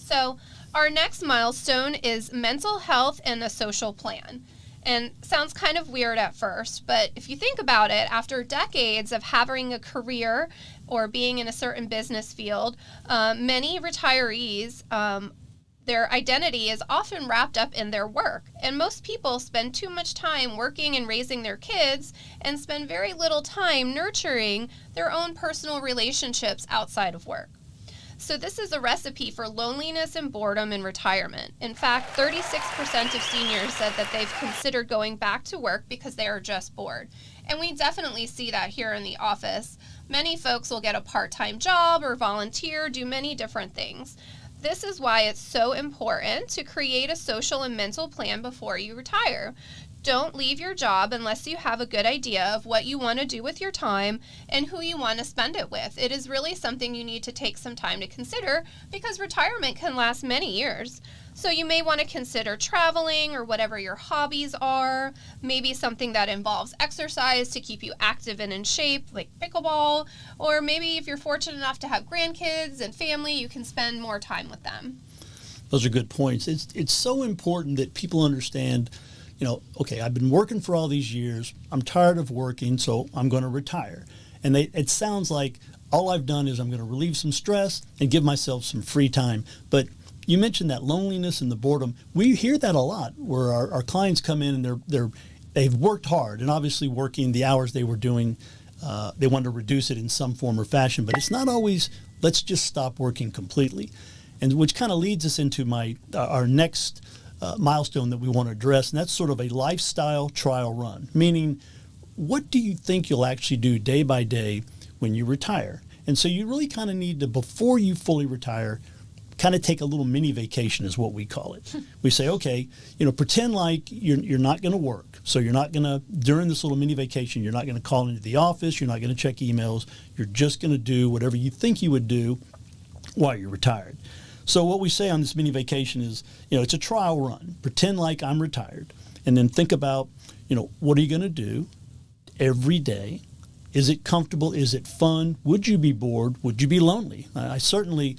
So our next milestone is mental health and a social plan. And sounds kind of weird at first, but if you think about it, after decades of having a career or being in a certain business field, many retirees, their identity is often wrapped up in their work. And most people spend too much time working and raising their kids and spend very little time nurturing their own personal relationships outside of work. So this is a recipe for loneliness and boredom in retirement. In fact, 36% of seniors said that they've considered going back to work because they are just bored. And we definitely see that here in the office. Many folks will get a part-time job or volunteer, do many different things. This is why it's so important to create a social and mental plan before you retire. Don't leave your job unless you have a good idea of what you want to do with your time and who you want to spend it with. It is really something you need to take some time to consider because retirement can last many years. So you may want to consider traveling or whatever your hobbies are, maybe something that involves exercise to keep you active and in shape, like pickleball, or maybe if you're fortunate enough to have grandkids and family, you can spend more time with them. Those are good points. It's so important that people understand, okay, I've been working for all these years. I'm tired of working, so I'm going to retire. And it sounds like all I've done is I'm going to relieve some stress and give myself some free time. But you mentioned that loneliness and the boredom. We hear that a lot where our clients come in and they've worked hard, and obviously working the hours they were doing, they want to reduce it in some form or fashion. But it's not always, let's just stop working completely. And which kind of leads us into our next milestone that we want to address, and that's sort of a lifestyle trial run, meaning what do you think you'll actually do day by day when you retire? And so you really kind of need to, before you fully retire, kind of take a little mini vacation is what we call it. We say, okay, pretend like you're not going to work. So you're not going to, during this little mini vacation, you're not going to call into the office, you're not going to check emails, you're just going to do whatever you think you would do while you're retired. So what we say on this mini vacation is, it's a trial run. Pretend like I'm retired, and then think about, what are you going to do every day? Is it comfortable? Is it fun? Would you be bored? Would you be lonely? I certainly